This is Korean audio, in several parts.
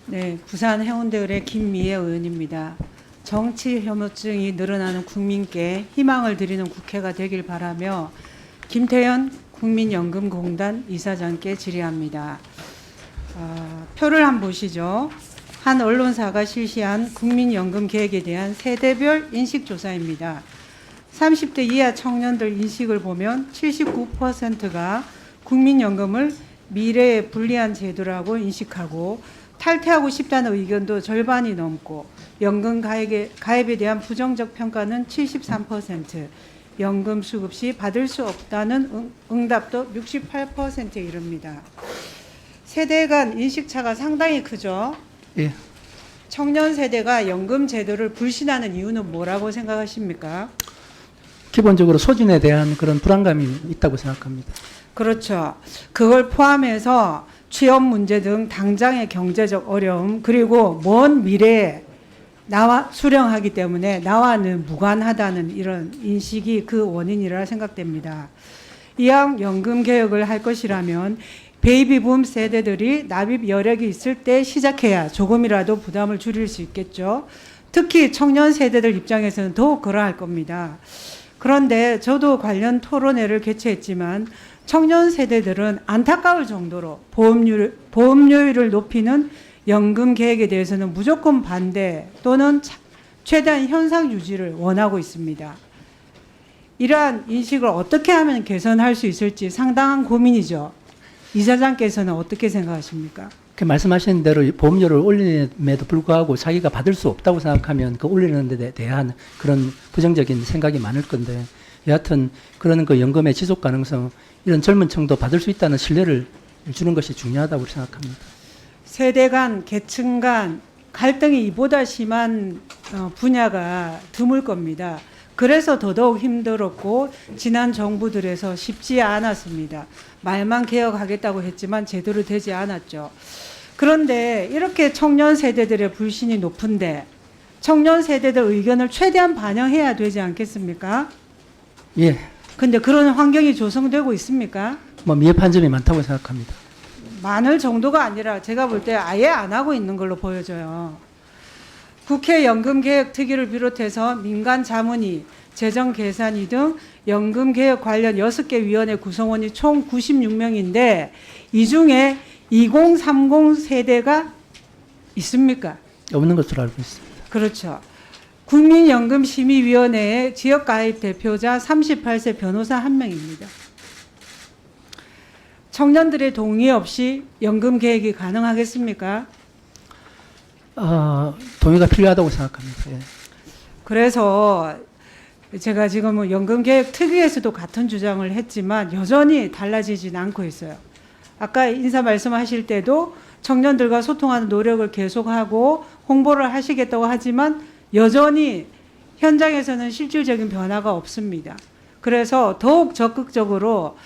네, 부산 해운대을의 김미애 의원입니다. 정치 혐오증이 늘어나는 국민께 희망을 드리는 국회가 되길 바라며 김태현 국민연금공단 이사장께 질의합니다. 표를 한번 보시죠. 한 언론사가 실시한 국민연금 계획에 대한 세대별 인식조사입니다. 30대 이하 청년들 인식을 보면 79%가 국민연금을 미래에 불리한 제도라고 인식하고 탈퇴하고 싶다는 의견도 절반이 넘고 연금 가입에 대한 부정적 평가는 73%, 연금 수급 시 받을 수 없다는 응답도 68%에 이릅니다. 세대 간 인식차가 상당히 크죠? 예. 청년 세대가 연금 제도를 불신하는 이유는 뭐라고 생각하십니까? 기본적으로 소진에 대한 그런 불안감이 있다고 생각합니다. 그렇죠. 그걸 포함해서 취업 문제 등 당장의 경제적 어려움, 그리고 먼 미래에 나와 수령하기 때문에 나와는 무관하다는 이런 인식이 그 원인이라 생각됩니다. 이왕 연금 개혁을 할 것이라면 베이비붐 세대들이 납입 여력이 있을 때 시작해야 조금이라도 부담을 줄일 수 있겠죠. 특히 청년 세대들 입장에서는 더욱 그러할 겁니다. 그런데 저도 관련 토론회를 개최했지만 청년 세대들은 안타까울 정도로 보험료율을 높이는 연금 계획에 대해서는 무조건 반대 또는 최대한 현상 유지를 원하고 있습니다. 이러한 인식을 어떻게 하면 개선할 수 있을지 상당한 고민이죠. 이사장께서는 어떻게 생각하십니까? 그 말씀하신 대로 보험료를 올림에도 불구하고 자기가 받을 수 없다고 생각하면 그 올리는 데 대한 그런 부정적인 생각이 많을 건데, 여하튼 그런 그 연금의 지속 가능성, 이런 젊은 층도 받을 수 있다는 신뢰를 주는 것이 중요하다고 생각합니다. 세대 간, 계층 간 갈등이 이보다 심한 분야가 드물 겁니다. 그래서 더더욱 힘들었고 지난 정부들에서 쉽지 않았습니다. 말만 개혁하겠다고 했지만 제대로 되지 않았죠. 그런데 이렇게 청년 세대들의 불신이 높은데 청년 세대들 의견을 최대한 반영해야 되지 않겠습니까? 예. 근데 그런 환경이 조성되고 있습니까? 뭐 미흡한 점이 많다고 생각합니다. 많을 정도가 아니라 제가 볼 때 아예 안 하고 있는 걸로 보여져요. 국회 연금개혁특위를 비롯해서 민간 자문위, 재정계산위 등 연금개혁 관련 6개 위원회 구성원이 총 96명인데 이 중에 2030 세대가 있습니까? 없는 것으로 알고 있습니다. 그렇죠. 국민연금심의위원회의 지역가입 대표자 38세 변호사 1명입니다. 청년들의 동의 없이 연금 계획이 가능하겠습니까? 동의가 필요하다고 생각합니다. 예. 그래서 제가 지금 연금 계획 특위에서도 같은 주장을 했지만 여전히 달라지진 않고 있어요. 아까 인사 말씀하실 때도 청년들과 소통하는 노력을 계속하고 홍보를 하시겠다고 하지만 여전히 현장에서는 실질적인 변화가 없습니다. 그래서 더욱 적극적으로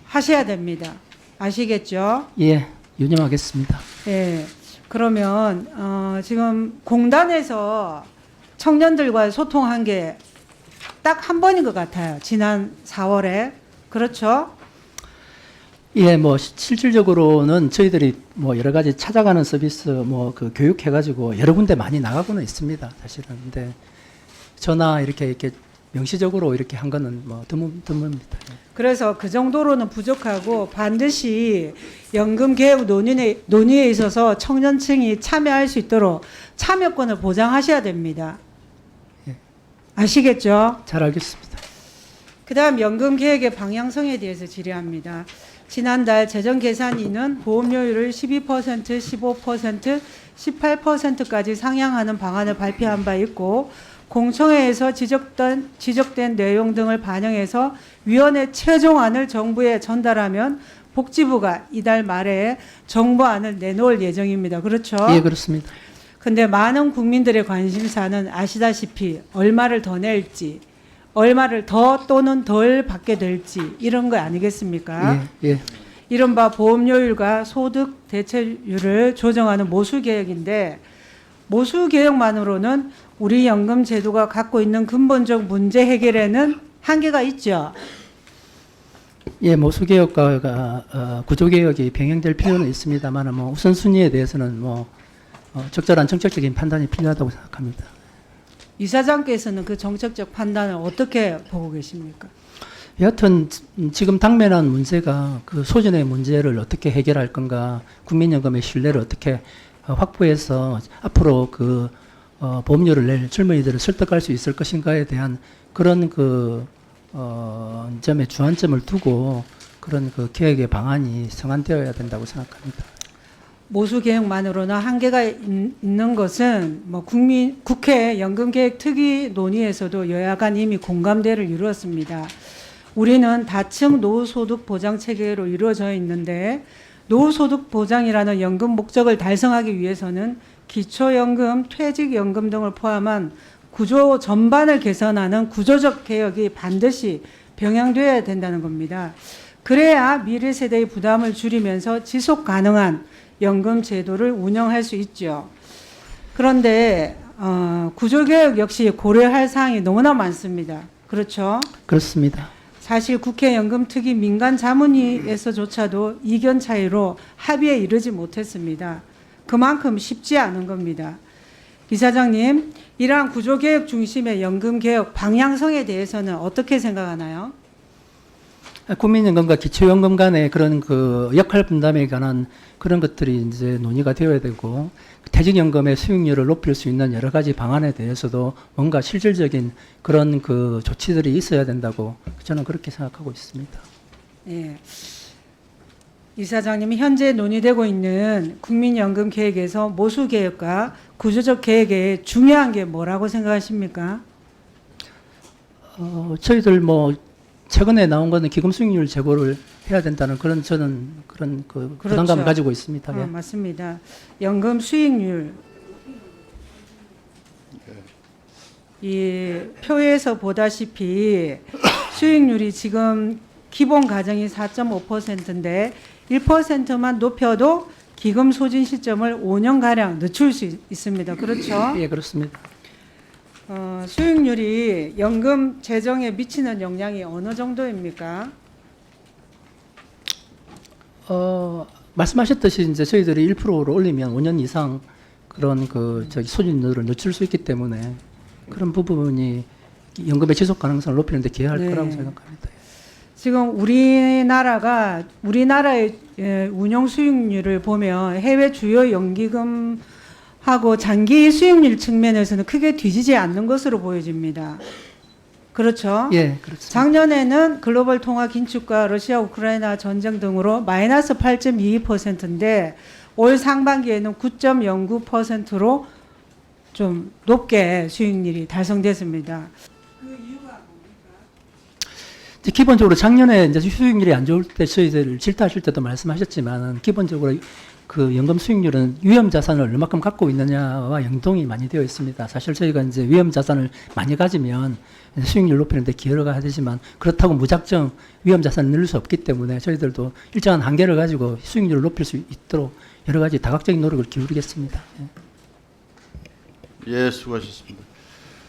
하셔야 됩니다. 아시겠죠? 예, 유념하겠습니다. 예. 그러면 지금 공단에서 청년들과 소통한 게 딱 한 번인 것 같아요. 지난 4월에. 그렇죠? 예, 뭐 실질적으로는 저희들이 뭐 여러 가지 찾아가는 서비스 뭐 그 교육해가지고 여러 군데 많이 나가고는 있습니다. 사실은. 근데 전화 이렇게 명시적으로 이렇게 한 거는 뭐 드뭅니다. 그래서 그 정도로는 부족하고 반드시 연금 개혁 논의에 있어서 청년층이 참여할 수 있도록 참여권을 보장하셔야 됩니다. 예. 아시겠죠? 잘 알겠습니다. 그다음 연금 개혁의 방향성에 대해서 질의합니다. 지난달 재정계산위는 보험료율을 12%, 15%, 18%까지 상향하는 방안을 발표한 바 있고 공청회에서 지적된 내용 등을 반영해서 위원회 최종안을 정부에 전달하면 복지부가 이달 말에 정부안을 내놓을 예정입니다. 그렇죠? 예, 그렇습니다. 근데 많은 국민들의 관심사는 아시다시피 얼마를 더 낼지, 얼마를 더 또는 덜 받게 될지 이런 거 아니겠습니까? 예, 예. 이른바 보험료율과 소득 대체율을 조정하는 모수개혁인데 모수개혁만으로는 우리 연금 제도가 갖고 있는 근본적 문제 해결에는 한계가 있죠. 예, 모수개혁과 구조개혁이 병행될 필요는 있습니다만, 뭐 우선순위에 대해서는 적절한 정책적인 판단이 필요하다고 생각합니다. 이사장께서는 그 정책적 판단을 어떻게 보고 계십니까? 여하튼 지금 당면한 문제가 그 소진의 문제를 어떻게 해결할 건가, 국민연금의 신뢰를 어떻게 확보해서 앞으로 보험료를 낼 젊은이들을 설득할 수 있을 것인가에 대한 그런 점에 주안점을 두고 그런 개혁의 방안이 성안되어야 된다고 생각합니다. 모수 개혁만으로는 한계가 있는 것은 국회 연금개혁특위 논의에서도 여야 간 이미 공감대를 이루었습니다. 우리는 다층 노후소득 보장 체계로 이루어져 있는데 노후소득 보장이라는 연금 목적을 달성하기 위해서는 기초연금, 퇴직연금 등을 포함한 구조 전반을 개선하는 구조적 개혁이 반드시 병행되어야 된다는 겁니다. 그래야 미래 세대의 부담을 줄이면서 지속 가능한 연금 제도를 운영할 수 있죠. 그런데 구조개혁 역시 고려할 사항이 너무나 많습니다. 그렇죠? 그렇습니다. 사실 국회 연금특위 민간자문위에서조차도 이견 차이로 합의에 이르지 못했습니다. 그만큼 쉽지 않은 겁니다. 이사장님, 이러한 구조개혁 중심의 연금개혁 방향성에 대해서는 어떻게 생각하나요? 국민연금과 기초연금 간의 그런 역할 분담에 관한 그런 것들이 이제 논의가 되어야 되고, 퇴직연금의 수익률을 높일 수 있는 여러 가지 방안에 대해서도 뭔가 실질적인 그런 조치들이 있어야 된다고 저는 그렇게 생각하고 있습니다. 예. 이사장님이 현재 논의되고 있는 국민연금 계획에서 모수 개혁과 구조적 개혁에 중요한 게 뭐라고 생각하십니까? 저희들 최근에 나온 거는 기금 수익률 제고를 해야 된다는 저는 그런 부담감을 그렇죠. 가지고 있습니다. 예. 맞습니다. 연금 수익률. 이 표에서 보다시피 수익률이 지금 기본 가정이 4.5%인데 1%만 높여도 기금 소진 시점을 5년가량 늦출 수 있습니다. 그렇죠? 예, 그렇습니다. 수익률이 연금 재정에 미치는 영향이 어느 정도입니까? 말씀하셨듯이 이제 저희들이 1%로 올리면 5년 이상 그런 소진율을 늦출 수 있기 때문에 그런 부분이 연금의 지속 가능성을 높이는 데 기여할 거라고 생각합니다. 지금 우리나라의 운용 수익률을 보면 해외 주요 연기금하고 장기 수익률 측면에서는 크게 뒤지지 않는 것으로 보여집니다. 그렇죠? 예, 그렇습니다. 작년에는 글로벌 통화 긴축과 러시아 우크라이나 전쟁 등으로 마이너스 8.22%인데 올 상반기에는 9.09%로 좀 높게 수익률이 달성됐습니다. 기본적으로 작년에 이제 수익률이 안 좋을 때 저희들 질타하실 때도 말씀하셨지만 기본적으로 연금 수익률은 위험 자산을 얼마큼 갖고 있느냐와 연동이 많이 되어 있습니다. 사실 저희가 이제 위험 자산을 많이 가지면 수익률 높이는 데 기여가 하지만 그렇다고 무작정 위험 자산을 늘릴 수 없기 때문에 저희들도 일정한 한계를 가지고 수익률을 높일 수 있도록 여러 가지 다각적인 노력을 기울이겠습니다. 예, 수고하셨습니다.